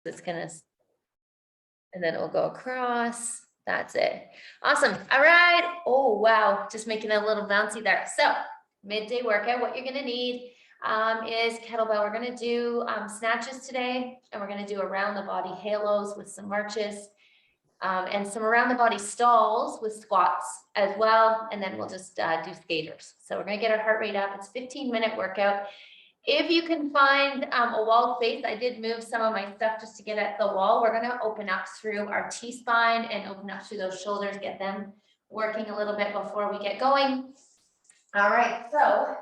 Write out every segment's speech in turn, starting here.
It's gonna, and then it will go across. That's it. Awesome. All right. Oh, wow. Just making a little bouncy there. So midday workout, what you're gonna need is kettlebell. We're gonna do snatches today, and we're gonna do around the body halos with some marches. And some around the body stalls with squats as well. And then we'll just do skaters. So we're gonna get our heart rate up. It's a 15-minute workout. If you can find a wall space, I did move some of my stuff just to get at the wall. We're gonna open up through our T-spine and open up through those shoulders, get them working a little bit before we get going. All right, so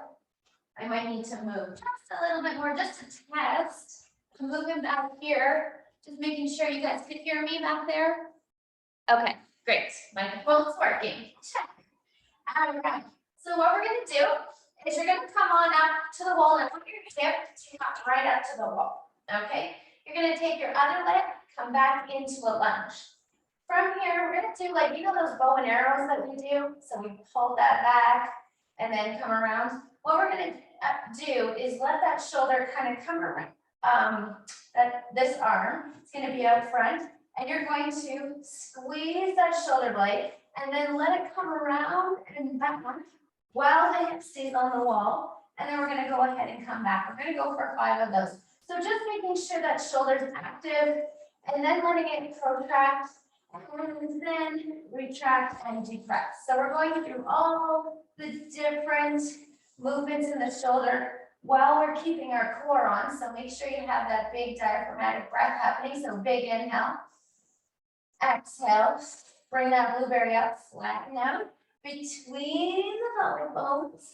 I might need to move just a little bit more, just to test. I'm moving back here, just making sure you guys can hear me back there. Okay, great. Microphone's working. Check. All right. So what we're going to do is you're going to come on up to the wall and put your hips right up to the wall. Okay. You're going to take your other leg, come back into a lunge. From here, we're going to do like, you know, those bow and arrows that we do. So we pull that back and then come around. What we're going to do is let that shoulder kind of come around. This arm, it's going to be out front. And you're going to squeeze that shoulder blade and then let it come around and back while the hip stays on the wall. And then we're going to go ahead and come back. We're going to go for 5 of those. So just making sure that shoulder's active and then letting it protract and then retract and depress. So we're going through all the different movements in the shoulder while we're keeping our core on. So make sure you have that big diaphragmatic breath happening. So big inhale. Exhale, bring that blueberry up, flatten out between the collarbones.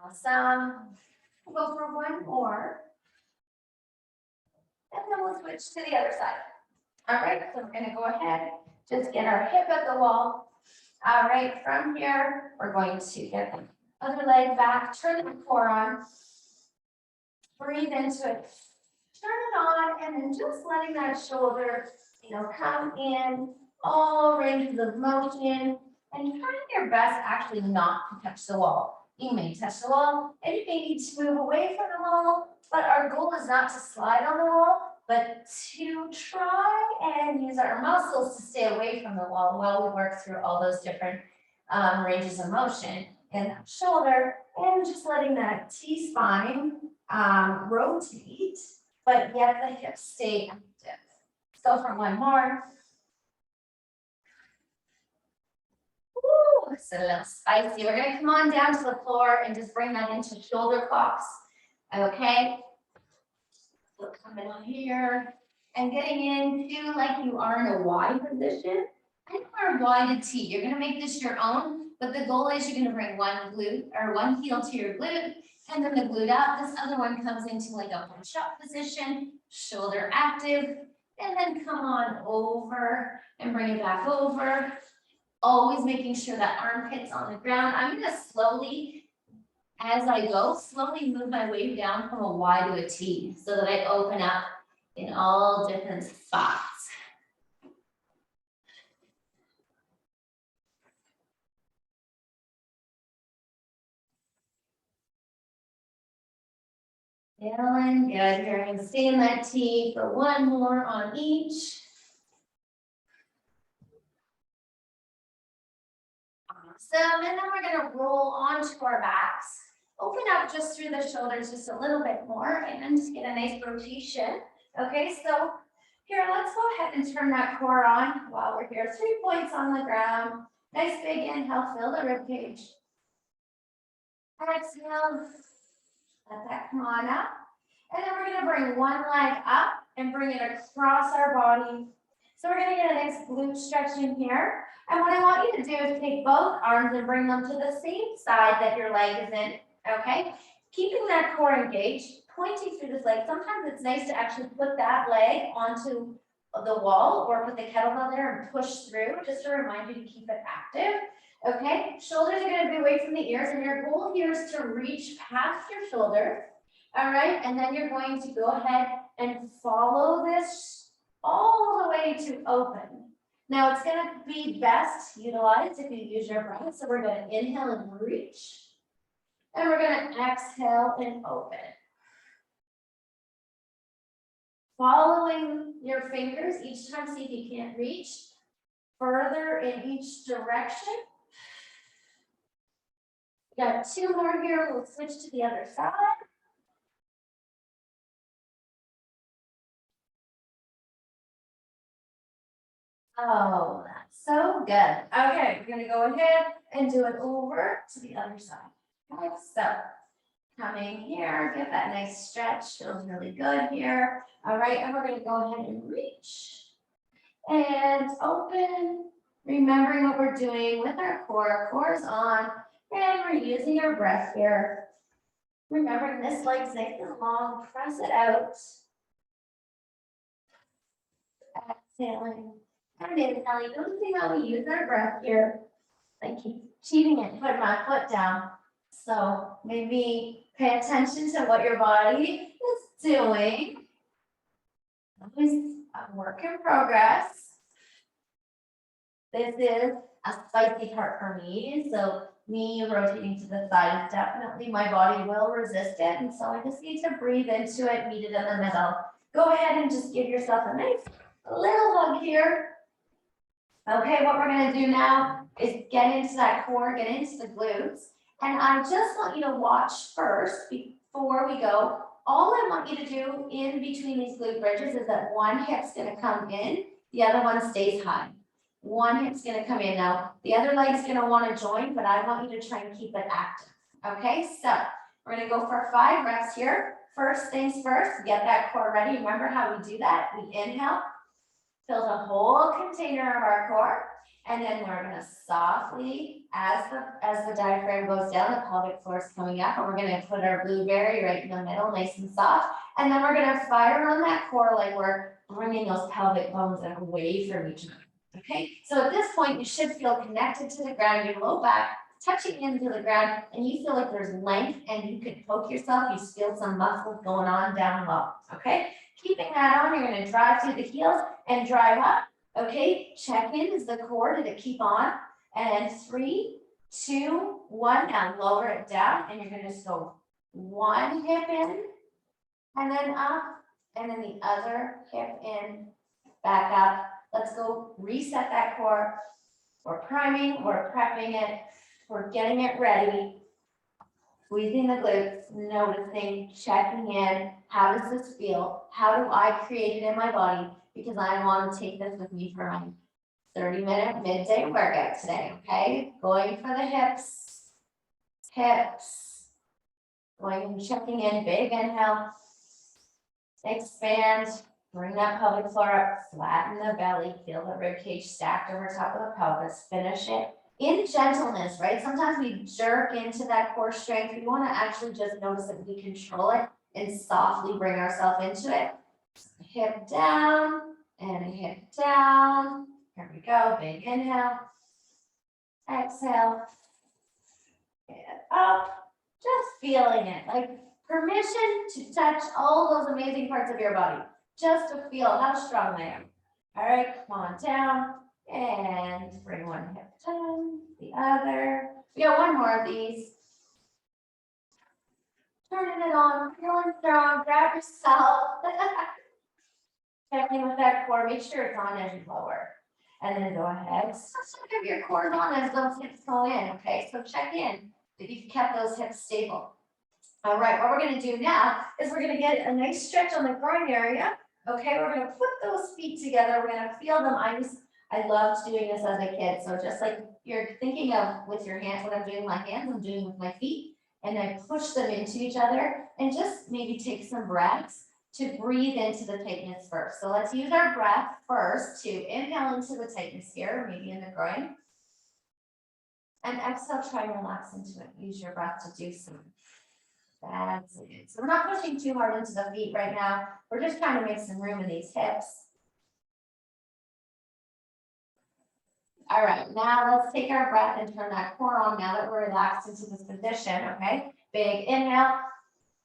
Awesome. We'll go for one more. And then we'll switch to the other side. All right, so we're going to go ahead, just get our hip at the wall. All right, from here, we're going to get the other leg back, turn the core on, breathe into it. Turn it on and then just letting that shoulder, come in, all ranges of motion, and trying your best actually not to touch the wall. You may touch the wall and you may need to move away from the wall, but our goal is not to slide on the wall, but to try and use our muscles to stay away from the wall while we work through all those different ranges of motion in that shoulder, and just letting that T-spine rotate, but yet the hips stay active. Let's go for one more. Ooh, it's a little spicy. We're going to come on down to the floor and just bring that into shoulder clocks. Okay. So coming on here and getting into like you are in a Y position. And we're a wide T. You're going to make this your own, but the goal is you're going to bring one glute or one heel to your glute. And then the glute up, this other one comes into like a push-up position, shoulder active, and then come on over and bring it back over. Always making sure that armpit's on the ground. I'm going to slowly, as I go, slowly move my way down from a Y to a T so that I open up in all different spots. Feeling good. You're going to stay in that T for one more on each. Awesome. And then we're going to roll onto our backs. Open up just through the shoulders just a little bit more and just get a nice rotation. Okay, so here, let's go ahead and turn that core on while we're here. 3 points on the ground. Nice big inhale, fill the rib cage. Exhale. Let that come on up. And then we're going to bring one leg up and bring it across our body. So we're going to get a nice glute stretch in here. And what I want you to do is take both arms and bring them to the same side that your leg is in. Okay? Keeping that core engaged, pointing through this leg. Sometimes it's nice to actually put that leg onto the wall or put the kettlebell there and push through, just to remind you to keep it active. Okay, shoulders are going to be away from the ears, and your goal here is to reach past your shoulder. All right, and then you're going to go ahead and follow this all the way to open. Now it's going to be best utilized if you use your breath. So we're going to inhale and reach, and we're going to exhale and open. Following your fingers each time, see if you can't reach further in each direction. Got 2 more here, we'll switch to the other side. Oh, that's so good. Okay, we're gonna go ahead and do it over to the other side. Okay, so coming here, get that nice stretch, feels really good here. All right, and we're gonna go ahead and reach and open, remembering what we're doing with our core is on, and we're using our breath here. Remembering this leg's nice and long, press it out. Exhaling and inhaling. Don't see how we use our breath here. I keep cheating it, put my foot down. So maybe pay attention to what your body is doing. Always a work in progress. This is a spicy part for me. So me rotating to the side is definitely, my body will resist it. And so I just need to breathe into it, meet it in the middle. Go ahead and just give yourself a nice little hug here. Okay, what we're gonna do now is get into that core, get into the glutes. And I just want you to watch first before we go. All I want you to do in between these glute bridges is that one hip's gonna come in, the other one stays high. One hip's gonna come in now. The other leg's gonna wanna join, but I want you to try and keep it active. Okay, so we're gonna go for 5 reps here. First things first, get that core ready. Remember how we do that? We inhale, fill the whole container of our core, and then we're gonna softly, as the diaphragm goes down, the pelvic floor is coming up, and we're gonna put our blueberry right in the middle, nice and soft, and then we're gonna fire on that core like we're bringing those pelvic bones away from each other. Okay, so at this point, you should feel connected to the ground, your low back touching into the ground, and you feel like there's length, and you could poke yourself, you feel some muscles going on down low, okay? Keeping that on, you're gonna drive through the heels and drive up, okay? Check in, is the core, did it keep on? And 3, 2, 1, now lower it down, and you're gonna just go 1 hip in, and then up, and then the other hip in, back up. Let's go reset that core. We're priming, we're prepping it, we're getting it ready. Squeezing the glutes, noticing, checking in. How does this feel? How do I create it in my body? Because I want to take this with me for my 30-minute midday workout today, okay? Going for the hips, going and checking in, big inhale, expand, bring that pelvic floor up, flatten the belly, feel the rib cage stacked over top of the pelvis, finish it. In gentleness, right? Sometimes we jerk into that core strength. We want to actually just notice that we control it and softly bring ourselves into it. Hip down and a hip down. Here we go. Big inhale. Exhale. And up. Just feeling it. Like permission to touch all those amazing parts of your body. Just to feel how strong I am. All right, come on down. And bring one hip down, the other. We got one more of these. Turning it on, feeling strong, grab yourself. Check in with that core, make sure it's on as you lower. And then go ahead. So check if your core is on as those hips go in, okay? So check in that you've kept those hips stable. All right, what we're gonna do now is we're gonna get a nice stretch on the groin area. Okay, we're gonna put those feet together, we're gonna feel them. I loved doing this as a kid. So just like you're thinking of with your hands, what I'm doing with my hands, I'm doing with my feet. And I push them into each other and just maybe take some breaths to breathe into the tightness first. So let's use our breath first to inhale into the tightness here, maybe in the groin. And exhale, try and relax into it. Use your breath to do so. That's it. So we're not pushing too hard into the feet right now. We're just trying to make some room in these hips. All right, now let's take our breath and turn that core on now that we're relaxed into this position, okay? Big inhale.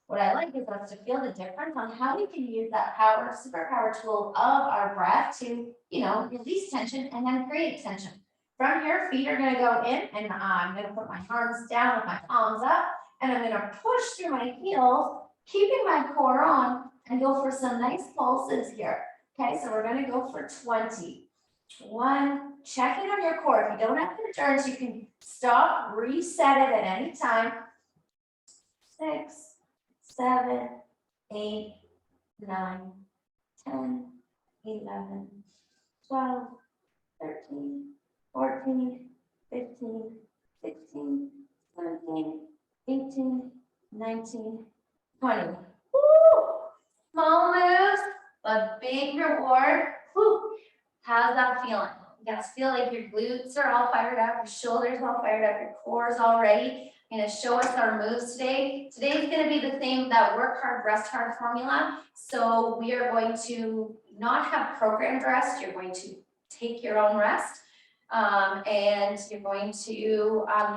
What I like is us to feel the difference on how we can use that power, superpower tool of our breath to, release tension and then create tension. From here, feet are gonna go in and I'm gonna put my arms down with my palms up and I'm gonna push through my heels, keeping my core on and go for some nice pulses here. Okay, so we're gonna go for 20. 1, check in on your core. If you don't have concerns, you can stop, reset it at any time. 6, 7, 8, 9, 10, 11, 12, 13, 14, 15, 16, 17, 18, 19, 20. Woo! Small moves, but big reward. Woo! How's that feeling? You guys feel like your glutes are all fired up, your shoulders all fired up, your core is all ready. I'm gonna show us our moves today. Today's gonna be the same, that work hard, rest hard formula. So we are going to not have programmed rest. You're going to take your own rest. And you're going to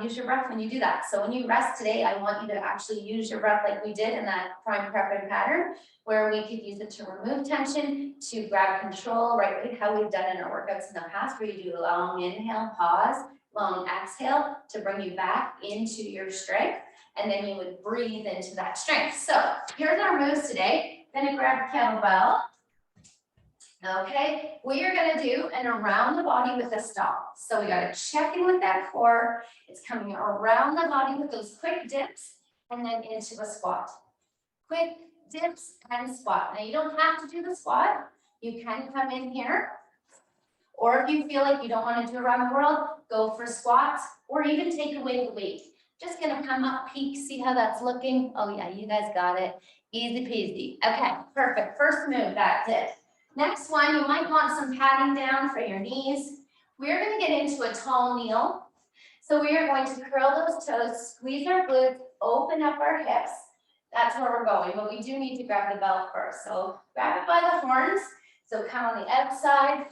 use your breath when you do that. So when you rest today, I want you to actually use your breath like we did in that prime prep and pattern, where we could use it to remove tension, to grab control, right? Like how we've done in our workouts in the past, where you do a long inhale, pause, long exhale to bring you back into your strength. And then you would breathe into that strength. So here's our moves today. Gonna grab a kettlebell. Okay, we are gonna do an around the body with a stop. So we gotta check in with that core. It's coming around the body with those quick dips and then into a squat. Quick dips and squat. Now you don't have to do the squat. You can come in here. Or if you feel like you don't wanna do around the world, go for squats or even take away the weight. Just gonna come up, peek, see how that's looking. Oh yeah, you guys got it. Easy peasy. Okay, perfect. First move, that's it. Next one, you might want some padding down for your knees. We're going to get into a tall kneel. So we are going to curl those toes, squeeze our glutes, open up our hips. That's where we're going, but we do need to grab the belt first. So grab it by the horns. So come on the outside,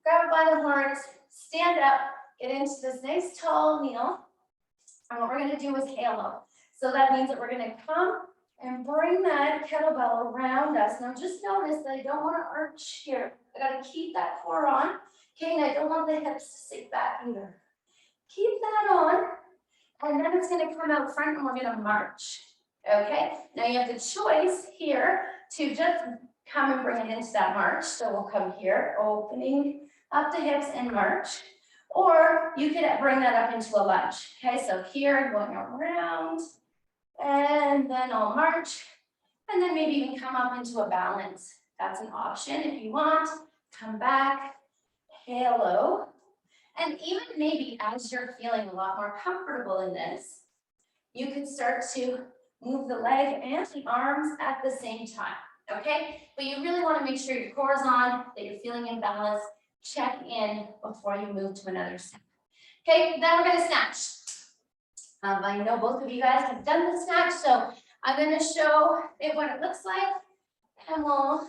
grab it by the horns, stand up, get into this nice tall kneel. And what we're going to do is halo. So that means that we're going to come and bring that kettlebell around us. Now just notice that I don't want to arch here. I got to keep that core on. Okay, and I don't want the hips to sink back either. Keep that on, and then it's going to come out front and we're going to march. Okay, now you have the choice here to just come and bring it into that march. So we'll come here, opening up the hips and march. Or you could bring that up into a lunge. Okay, so here, going around, and then I'll march, and then maybe even come up into a balance. That's an option if you want. Come back, halo, and even maybe as you're feeling a lot more comfortable in this, you could start to move the leg and the arms at the same time, okay? But you really want to make sure your core is on, that you're feeling in balance. Check in before you move to another step. Okay, then we're going to snatch. I know both of you guys have done the snatch, so I'm going to show it what it looks like, and we'll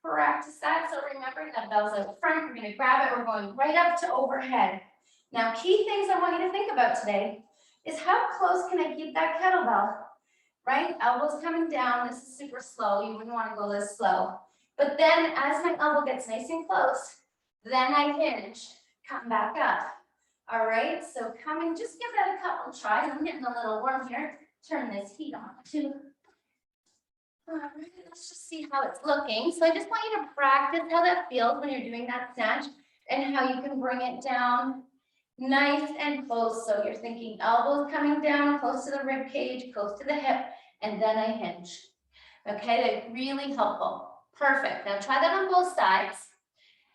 practice that. So remember that bell's out front. We're going to grab it. We're going right up to overhead. Now, key things I want you to think about today is how close can I keep that kettlebell, right? Elbows coming down. This is super slow. You wouldn't want to go this slow. But then as my elbow gets nice and close, then I hinge, come back up. All right, so coming, just give that a couple tries. I'm getting a little warm here. Turn this heat on too. All right, let's just see how it's looking. So I just want you to practice how that feels when you're doing that snatch and how you can bring it down nice and close. So you're thinking elbows coming down, close to the rib cage, close to the hip, and then I hinge. Okay, that's really helpful. Perfect. Now try that on both sides.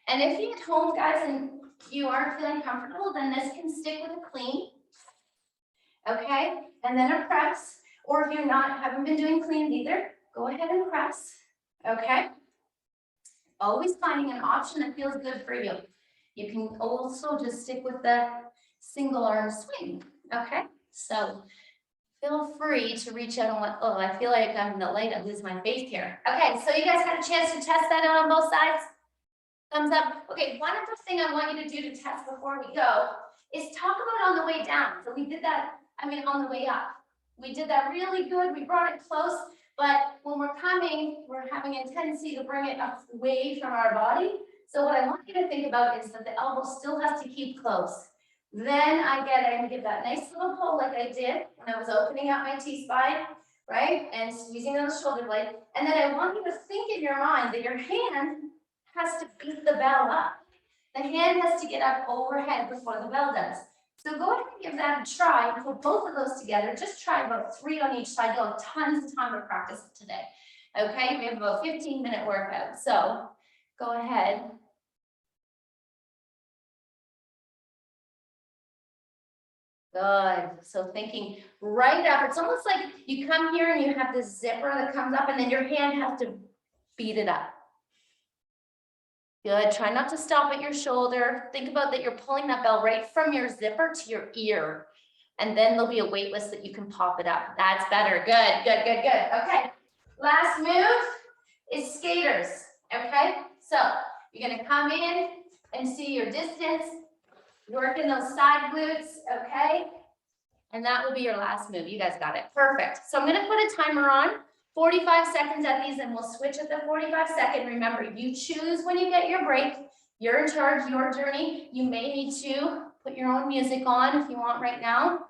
And if you're at home, guys, and you aren't feeling comfortable, then this can stick with a clean. Okay, and then a press. Or if you're haven't been doing cleans either, go ahead and press. Okay. Always finding an option that feels good for you. You can also just stick with the single arm swing. Okay, so feel free to reach out and oh, I feel like I'm in the light, I lose my face here. Okay, so you guys had a chance to test that out on both sides? Thumbs up. Okay, one other thing I want you to do to test before we go is talk about on the way down. So we did that, on the way up. We did that really good. We brought it close, but when we're coming, we're having a tendency to bring it away from our body. So what I want you to think about is that the elbow still has to keep close. Then I give that nice little pull like I did when I was opening up my T-spine. right? And squeezing on the shoulder blade. And then I want you to think in your mind that your hand has to beat the bell up. The hand has to get up overhead before the bell does. So go ahead and give that a try. Put both of those together. Just try about 3 on each side. You'll have tons of time to practice it today. Okay, we have about 15-minute workout. So go ahead. Good. So thinking right up. It's almost like you come here and you have this zipper that comes up and then your hand has to beat it up. Good. Try not to stop at your shoulder. Think about that you're pulling that bell right from your zipper to your ear. And then there'll be a weightless that you can pop it up. That's better. Good, good, good, good. Okay. Last move is skaters. Okay. So you're going to come in and see your distance. Working those side glutes. Okay. And that will be your last move. You guys got it. Perfect. So I'm going to put a timer on. 45 seconds at these, and we'll switch at the 45-second. Remember, you choose when you get your break. You're in charge, your journey. You may need to put your own music on if you want right now.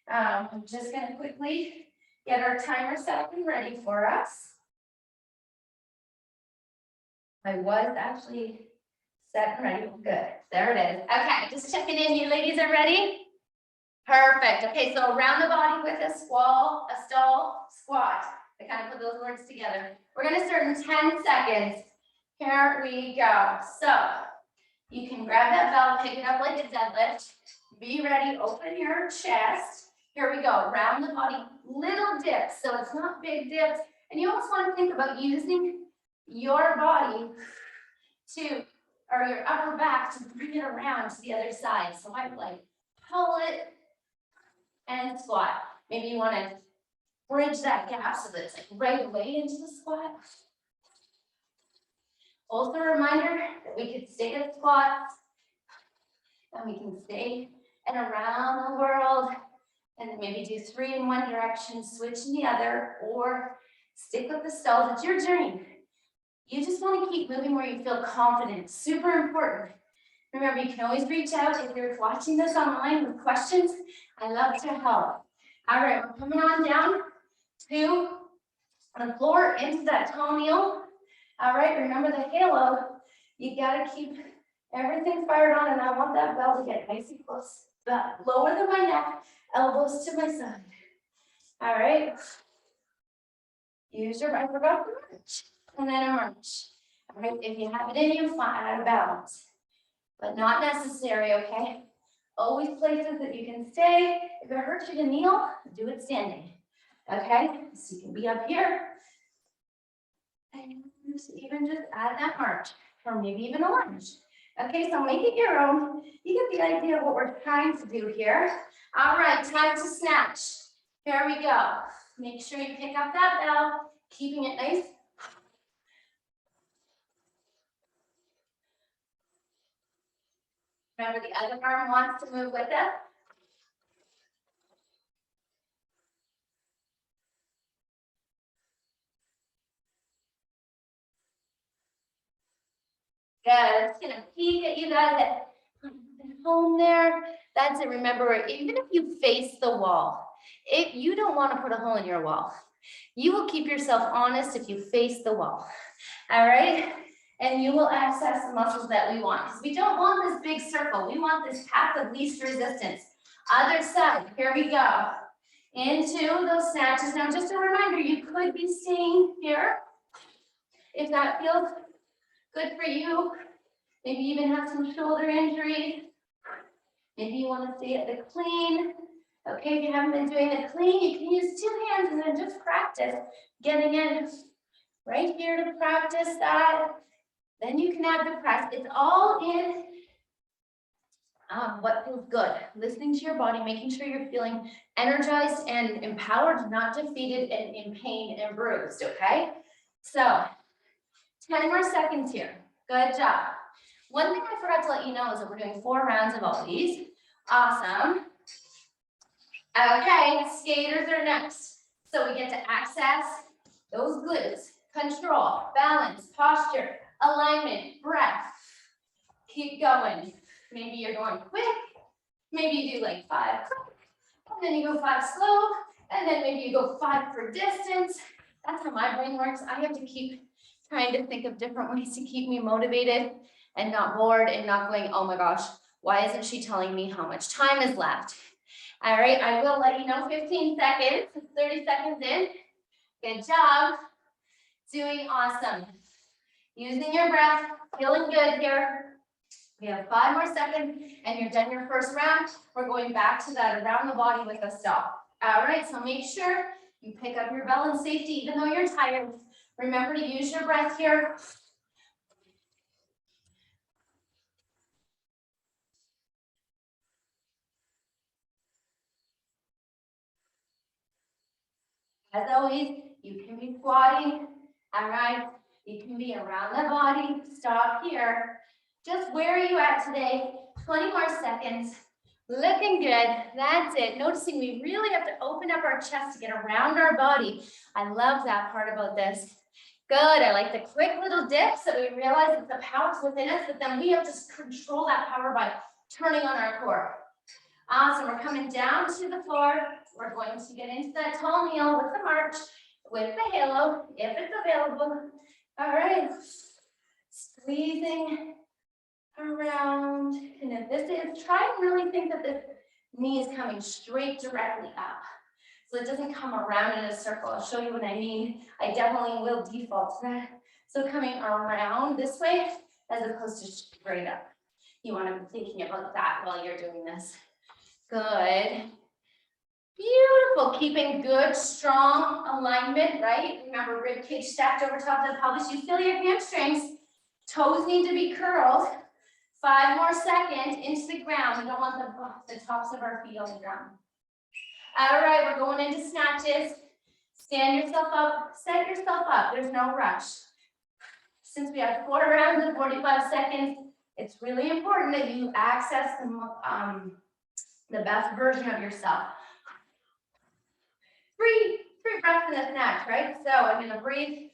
I'm just going to quickly get our timer set up and ready for us. I was actually set and ready. Good. There it is. Okay, just checking in. You ladies are ready? Perfect. Okay, so around the body with a stall, squat. I kind of put those words together. We're going to start in 10 seconds. Here we go. So you can grab that bell, pick it up like a deadlift. Be ready. Open your chest. Here we go. Around the body, little dips. So it's not big dips. And you almost want to think about using your body or your upper back to bring it around to the other side. So I would like pull it and squat. Maybe you want to bridge that gap so that it's like right away into the squat. Also a reminder that we could stay at squats and we can stay and around the world and then maybe do 3 in one direction, switch in the other, or stick with the stalls. It's your journey. You just want to keep moving where you feel confident. Super important. Remember, you can always reach out if you're watching this online with questions. I love to help. All right, we're coming on down to the floor into that toe kneel. All right, remember the halo. You got to keep everything fired on, and I want that bell to get nice and close. But lower than my neck, elbows to my side. All right. Use your, I forgot to march, and then a march. All right, if you have it in you, flat out of balance. But not necessary, okay? Always places that you can stay. If it hurts you to kneel, do it standing. Okay? So you can be up here. And even just add that march, or maybe even a lunge. Okay, so make it your own. You get the idea of what we're trying to do here. All right, time to snatch. Here we go. Make sure you pick up that bell, keeping it nice. Remember, the other arm wants to move with it. Good. It's gonna peek at you guys at home there. That's it. Remember, even if you face the wall, if you don't want to put a hole in your wall, you will keep yourself honest if you face the wall. All right. And you will access the muscles that we want. Because we don't want this big circle. We want this path of least resistance. Other side. Here we go. Into those snatches. Now, just a reminder, you could be staying here if that feels good for you. Maybe you even have some shoulder injury. Maybe you want to stay at the clean. Okay, if you haven't been doing the clean, you can use 2 hands and then just practice getting in right here to practice that. Then you can add the press. It's all in what feels good. Listening to your body, making sure you're feeling energized and empowered, not defeated and in pain and bruised, okay? So 10 more seconds here. Good job. One thing I forgot to let you know is that we're doing 4 rounds of all these. Awesome. Okay, skaters are next. So we get to access those glutes, control, balance, posture, alignment, breath. Keep going. Maybe you're going quick. Maybe you do like 5 quick, and then you go 5 slow. And then maybe you go 5 for distance. That's how my brain works. I have to keep trying to think of different ways to keep me motivated and not bored and not going, oh my gosh, why isn't she telling me how much time is left? All right, I will let you know 15 seconds, 30 seconds in. Good job. Doing awesome. Using your breath, feeling good here. We have 5 more seconds and you're done your first round. We're going back to that around the body with a stop. All right, so make sure you pick up your bell and safety even though you're tired. Remember to use your breath here. As always, you can be squatting, all right? You can be around the body, stop here. Just where are you at today? 20 more seconds. Looking good, that's it. Noticing we really have to open up our chest to get around our body. I love that part about this. Good, I like the quick little dips that we realize that the power's within us, but then we have to control that power by turning on our core. Awesome, we're coming down to the floor. We're going to get into that tall kneel with the march, with the halo, if it's available. All right, squeezing around. And if this is, try and really think that this knee is coming straight directly up. So it doesn't come around in a circle. I'll show you what I mean. I definitely will default to that. So coming around this way, as opposed to straight up. You want to be thinking about that while you're doing this. Good. Beautiful. Keeping good, strong alignment, right? Remember, rib cage stacked over top of the pelvis. You feel your hamstrings. Toes need to be curled. 5 more seconds into the ground. We don't want the tops of our feet on the ground. All right, we're going into snatches. Stand yourself up, set yourself up. There's no rush. Since we have 4 rounds and 45 seconds, it's really important that you access the best version of yourself. 3 breaths in a snatch, right? So I'm gonna breathe.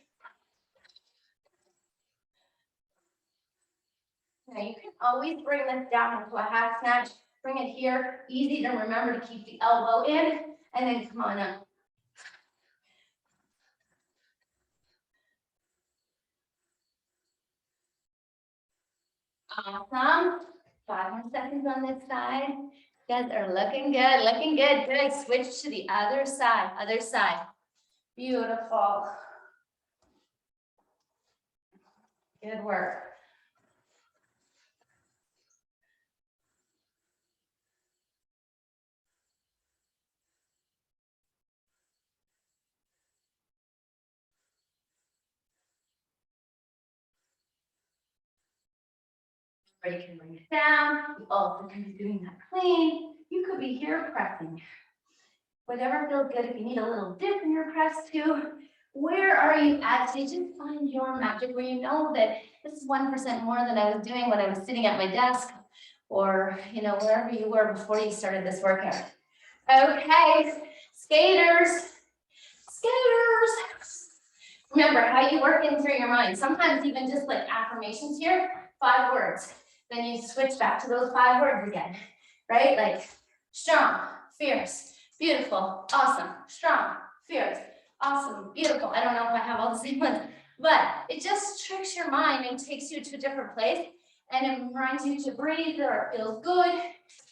Now you can always bring this down into a half snatch. Bring it here. Easy to remember to keep the elbow in and then come on up. Awesome. 5 more seconds on this side. You guys are looking good, looking good. Good. Switch to the other side, other side. Beautiful. Good work. Or you can bring it down. You also can be doing that clean. You could be here pressing. Whatever feels good. If you need a little dip in your press too, where are you at today? Just find your magic where you know that this is 1% more than I was doing when I was sitting at my desk or, you know, wherever you were before you started this workout. Okay, skaters. Remember how you work in through your mind. Sometimes even just like affirmations here, 5 words. Then you switch back to those 5 words again, right? Like strong, fierce, beautiful, awesome, strong, fierce, awesome, beautiful. I don't know if I have all the same ones, but it just tricks your mind and takes you to a different place. And it reminds you to breathe or it feels good.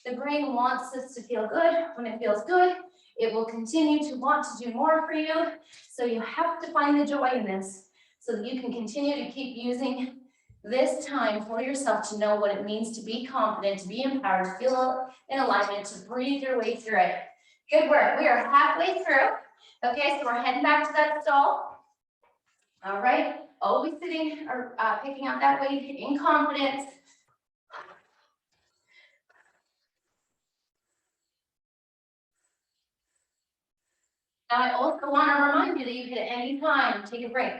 The brain wants this to feel good. When it feels good, it will continue to want to do more for you. So you have to find the joy in this so that you can continue to keep using this time for yourself to know what it means to be confident, to be empowered, to feel in alignment, to breathe your way through it. Good work. We are halfway through. Okay, so we're heading back to that stall. All right, always sitting or picking up that weight in confidence. Now, I also want to remind you that you can at any time take a break.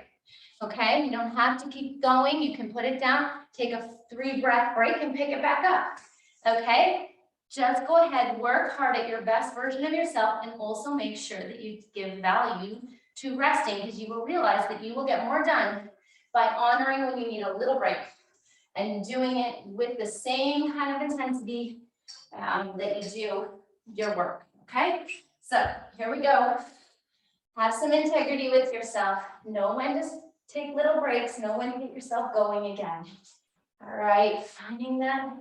Okay, you don't have to keep going. You can put it down, take a 3-breath break and pick it back up. Okay, just go ahead, work hard at your best version of yourself and also make sure that you give value to resting because you will realize that you will get more done by honoring when you need a little break and doing it with the same kind of intensity that you do your work. Okay, So here we go. Have some integrity with yourself. Know when to take little breaks. Know when to get yourself going again. All right, finding that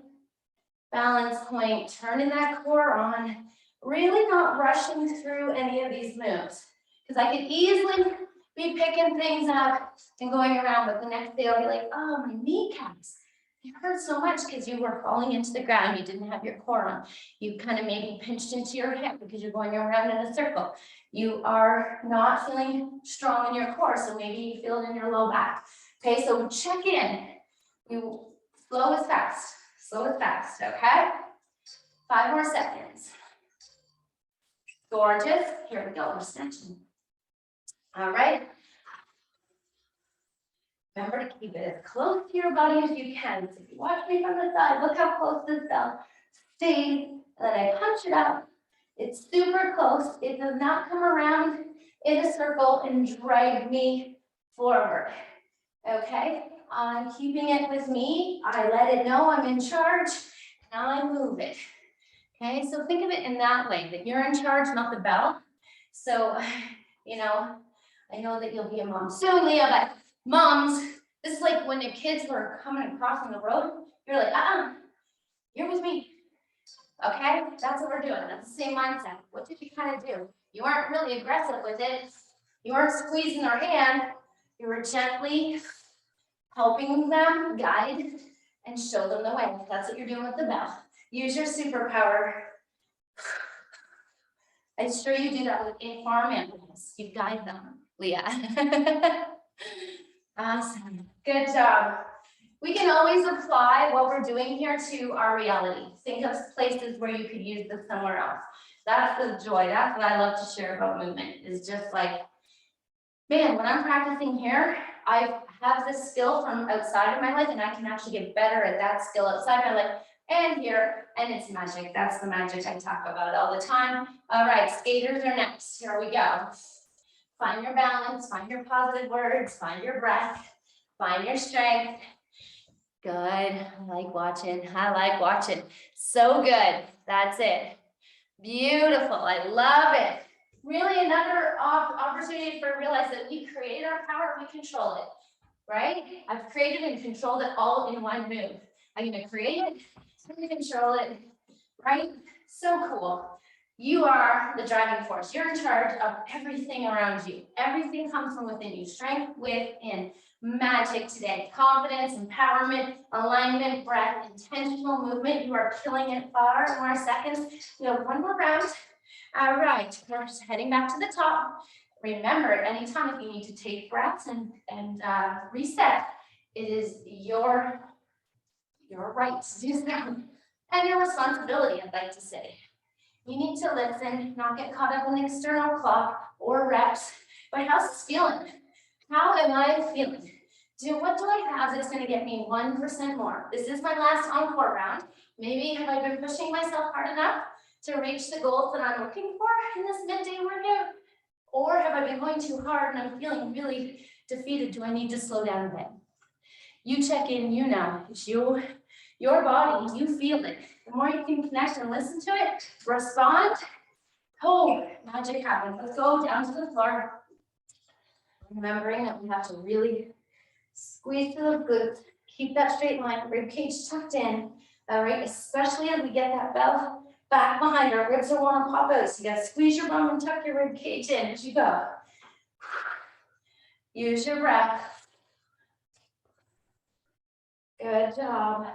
balance point, turning that core on, really not rushing through any of these moves. Because I could easily be picking things up and going around, but the next day I'll be like, oh, my kneecaps. It hurt so much because you were falling into the ground. You didn't have your core on. You kind of maybe pinched into your hip because you're going around in a circle. You are not feeling strong in your core, so maybe you feel it in your low back. Okay, so check in. Slow is fast. Slow is fast, okay? 5 more seconds. Gorgeous. Here we go, we're stretching. All right. Remember to keep it as close to your body as you can. So if you watch me from the side, look how close this bell stays. And then I punch it up. It's super close. It does not come around in a circle and drag me forward. Okay? I'm keeping it with me. I let it know I'm in charge. Now I move it. Okay? So think of it in that way, that you're in charge, not the bell. So, you know, I know that you'll be a mom soon, Leah, but moms, this is like when the kids were coming and crossing the road, you're like, you're with me. Okay, that's what we're doing. That's the same mindset. What did you kind of do? You weren't really aggressive with it. You weren't squeezing their hand. You were gently helping them guide and show them the way. That's what you're doing with the bell. Use your superpower. I'm sure you do that with a farm animals. You guide them, Leah. Awesome. Good job. We can always apply what we're doing here to our reality. Think of places where you could use this somewhere else. That's the joy. That's what I love to share about movement, is just like, man, when I'm practicing here, I have this skill from outside of my life, and I can actually get better at that skill outside my life and here, and it's magic. That's the magic I talk about all the time. All right, skaters are next. Here we go. Find your balance, find your positive words, find your breath, find your strength. Good. I like watching. I like watching. So good. That's it. Beautiful. I love it. Really another opportunity for realize that we create our power, we control it, right? I've created and controlled it all in one move. I'm going to create it, I'm going to control it, right? So cool. You are the driving force. You're in charge of everything around you. Everything comes from within you. Strength within. Magic today. Confidence, empowerment, alignment, breath, intentional movement. You are killing it. 5 more seconds. We have 1 more round. All right, we're heading back to the top. Remember, at any time if you need to take breaths and reset, it is your right to do so. And your responsibility, I'd like to say. You need to listen, not get caught up in the external clock or reps, but how's this feeling? How am I feeling? What do I have that's going to get me 1% more? This is my last encore round. Maybe have I been pushing myself hard enough to reach the goals that I'm looking for in this midday workout? Or have I been going too hard and I'm feeling really defeated? Do I need to slow down a bit? You check in, you know, it's your body, you feel it. The more you can connect and listen to it, respond, oh, magic happens. Let's go down to the floor. Remembering that we have to really squeeze through the glutes, keep that straight line, rib cage tucked in, all right? Especially as we get that bell back behind our ribs don't want to pop out. So you gotta squeeze your bum and tuck your rib cage in as you go. Use your breath. Good job.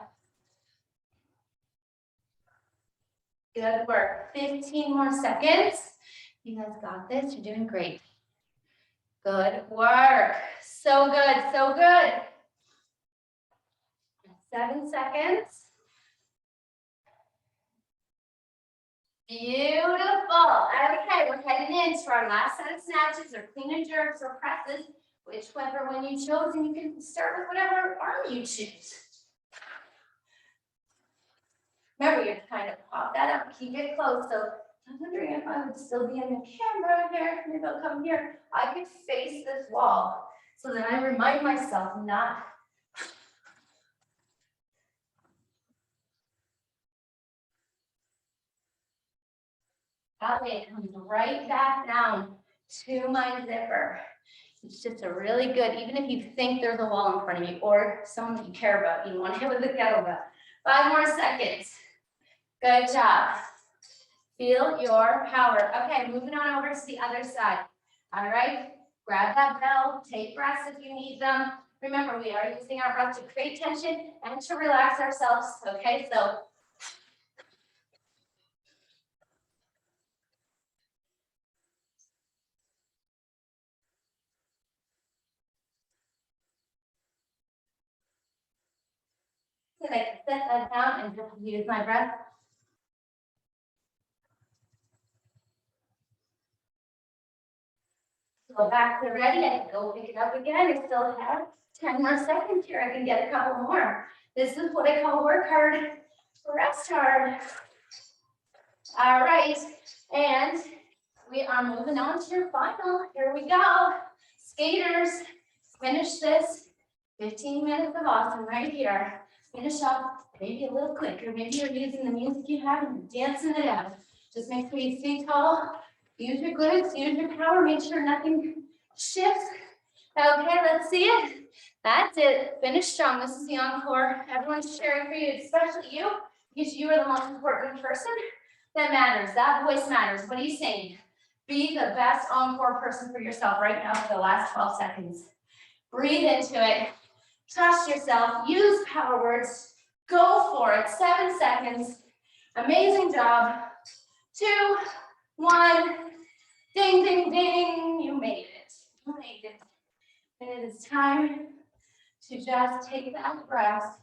Good work. 15 more seconds. You guys got this. You're doing great. Good work. So good. So good. 7 seconds. Beautiful. Okay, we're heading into our last set of snatches or clean and jerks or presses, whichever one you chose, and you can start with whatever arm you choose. Remember, you're trying to pop that up, keep it close. So I'm wondering if I would still be in the camera here. Maybe I'll come here. I could face this wall so that I remind myself not. belly, it comes right back down to my zipper. It's just a really good, even if you think there's a wall in front of you or someone that you care about, you want to hit with a kettlebell. 5 more seconds. Good job. Feel your power. Okay, moving on over to the other side. All right, grab that bell, take breaths if you need them. Remember, we are using our breath to create tension and to relax ourselves. Okay, so I can set that down and just use my breath. Go back to ready and go pick it up again. I still have 10 more seconds here. I can get a couple more. This is what I call work hard, rest hard. All right, and we are moving on to your final. Here we go. Skaters, finish this 15 minutes of awesome right here. Finish up maybe a little quicker. Maybe you're using the music you have and dancing it out. Just make sure you stay tall. Use your glutes, use your power. Make sure nothing shifts. Okay, let's see it. That's it. Finish strong. This is the encore. Everyone's cheering for you, especially you, because you are the most important person that matters. That voice matters. What are you saying? Be the best encore person for yourself right now for the last 12 seconds. Breathe into it. Trust yourself. Use power words. Go for it. 7 seconds. Amazing job. 2, 1. Ding, ding, ding. You made it. You made it. And it is time to just take that breath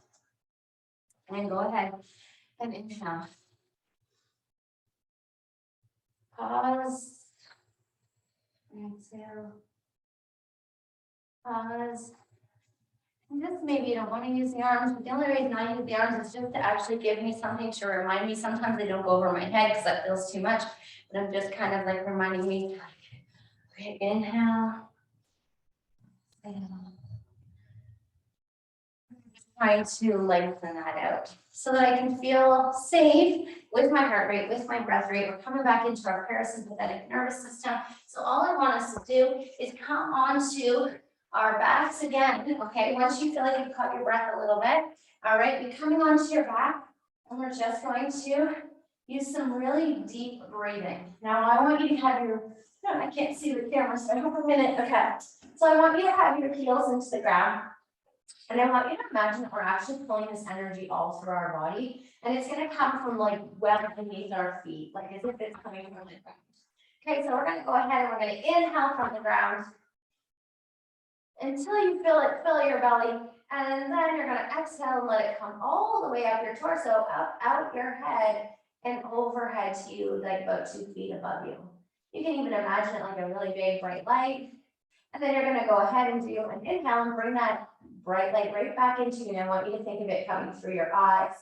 and go ahead and inhale. Pause. Exhale. Pause. And just maybe you don't want to use the arms, but the only reason I use the arms is just to actually give me something to remind me. Sometimes they don't go over my head because that feels too much, but I'm just kind of like reminding me. Okay, inhale. Exhale. Trying to lengthen that out so that I can feel safe with my heart rate, with my breath rate. We're coming back into our parasympathetic nervous system. So all I want us to do is come onto our backs again. Okay, once you feel like you've caught your breath a little bit, all right, you're coming onto your back, and we're just going to use some really deep breathing. Now I want you to have your, no, I can't see the camera, so I hope a minute. Okay, so I want you to have your heels into the ground. And I want you to imagine that we're actually pulling this energy all through our body. And it's going to come from like well beneath our feet, like as if it's coming from the ground. Okay, so we're going to go ahead and we're going to inhale from the ground until you feel it fill your belly. And then you're going to exhale and let it come all the way up your torso, up out your head and overhead to you, like about 2 feet above you. You can even imagine it like a really big bright light. And then you're going to go ahead and do an inhale and bring that bright light right back into you. And I want you to think of it coming through your eyes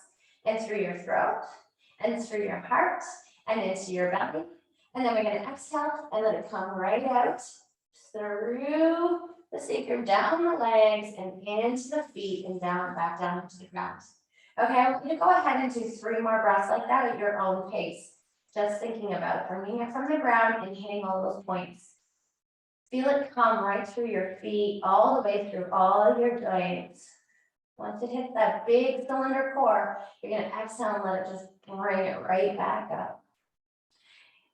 and through your throat and through your heart and into your belly. And then we're going to exhale and let it come right out through the sacrum, down the legs and into the feet and down, back down into the ground. Okay, I want you to go ahead and do 3 more breaths like that at your own pace. Just thinking about bringing it from the ground and hitting all those points. Feel it come right through your feet, all the way through all of your joints. Once it hits that big cylinder core, you're going to exhale and let it just bring it right back up.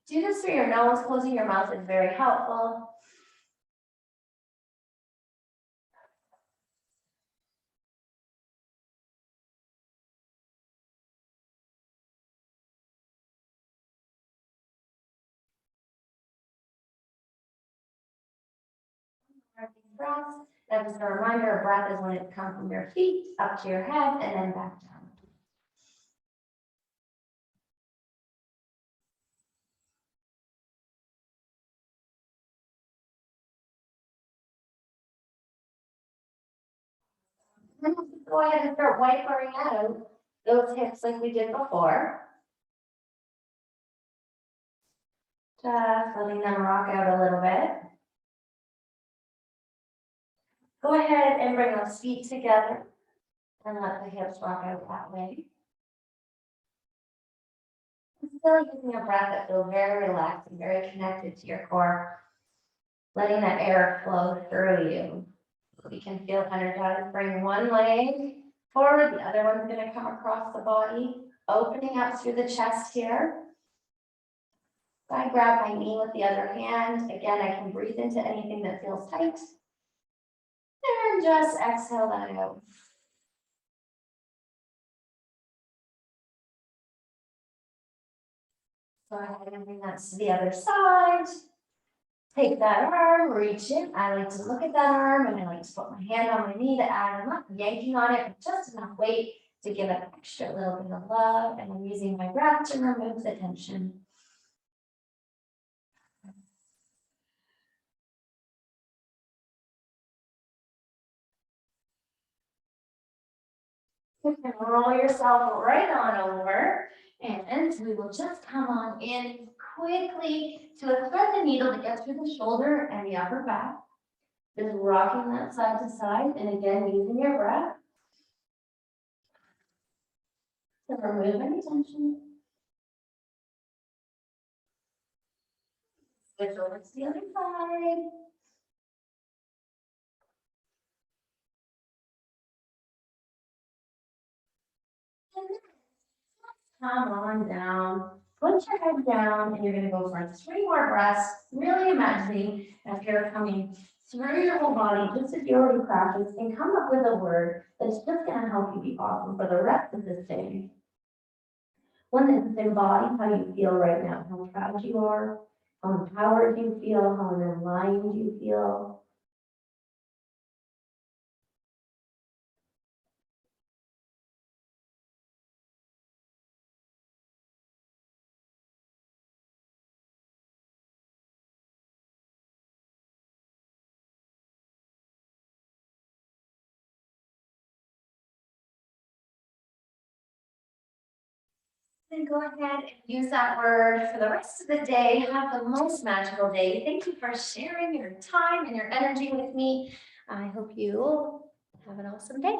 Do this through your nose. Closing your mouth is very helpful. Breath. That is a reminder, breath is when it comes from your feet up to your head and then back down. Then go ahead and start wipering out those hips like we did before. Just letting them rock out a little bit. Go ahead and bring those feet together and let the hips rock out that way. Still using a breath that feels very relaxed and very connected to your core, letting that air flow through you. You can feel energized. Bring one leg forward, the other one's going to come across the body, opening up through the chest here. I grab my knee with the other hand. Again, I can breathe into anything that feels tight. And just exhale that out. Go ahead and bring that to the other side. Take that arm, reach in. I like to look at that arm and I like to put my hand on my knee to add. I'm not yanking on it, but just enough weight to give it an extra little bit of love. And I'm using my breath to remove the tension. You can roll yourself right on over and we will just come on in quickly to a thread the needle to get through the shoulder and the upper back. Just rocking that side to side and again using your breath to remove any tension. Switch over to the other side. Come on down. Put your head down and you're going to go for 3 more breaths, really imagining that you're coming through your whole body, just as you already practiced, and come up with a word that's just going to help you be awesome for the rest of this day. One that embodies how you feel right now, how proud you are, how empowered you feel, how aligned you feel. Then go ahead and use that word for the rest of the day. Have the most magical day. Thank you for sharing your time and your energy with me. I hope you have an awesome day.